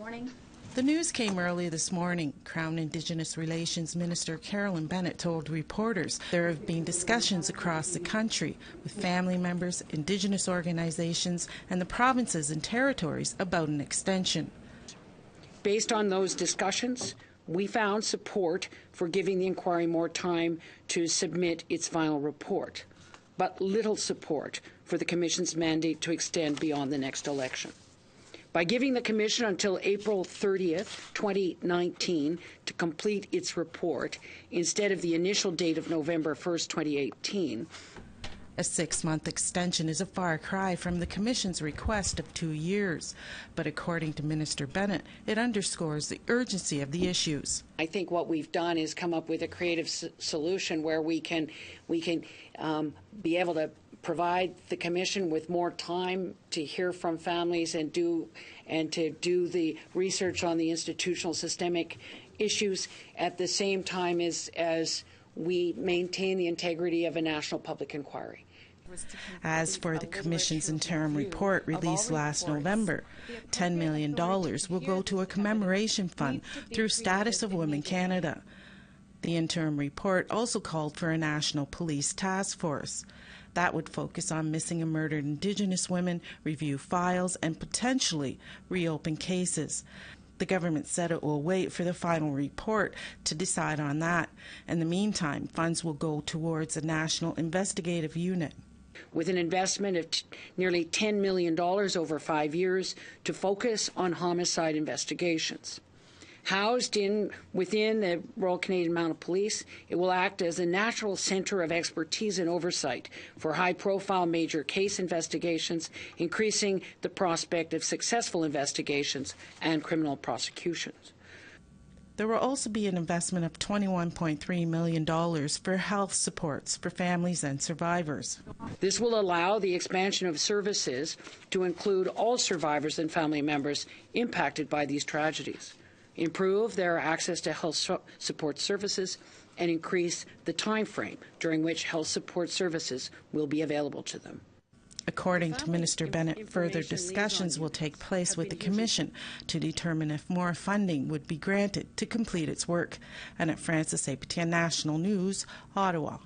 morning. The news came early this morning. Crown Indigenous Relations Minister Carolyn Bennett told reporters there have been discussions across the country with family members, Indigenous organizations, and the provinces and territories about an extension. Based on those discussions, we found support for giving the inquiry more time to submit its final report, but little support for the Commission's mandate to extend beyond the next election. By giving the Commission until April 30th, 2019 to complete its report instead of the initial date of November 1st, 2018. A 6-month extension is a far cry from the Commission's request of 2 years, but according to Minister Bennett, it underscores the urgency of the issues. I think what we've done is come up with a creative solution where we can be able to provide the Commission with more time to hear from families and to do the research on the institutional systemic issues at the same time as we maintain the integrity of a national public inquiry. As for the Commission's interim report released last November, $10 million will go to a commemoration fund through Status of Women Canada. The interim report also called for a national police task force. That would focus on missing and murdered Indigenous women, review files, and potentially reopen cases. The government said it will wait for the final report to decide on that. In the meantime, funds will go towards a national investigative unit. With an investment of nearly $10 million over 5 years to focus on homicide investigations. Housed within the Royal Canadian Mounted Police, it will act as a natural centre of expertise and oversight for high-profile major case investigations, increasing the prospect of successful investigations and criminal prosecutions. There will also be an investment of $21.3 million for health supports for families and survivors. This will allow the expansion of services to include all survivors and family members impacted by these tragedies, improve their access to health support services, and increase the time frame during which health support services will be available to them. According to Minister Bennett, further discussions will take place with the Commission to determine if more funding would be granted to complete its work. And at Francis APTN National News, Ottawa.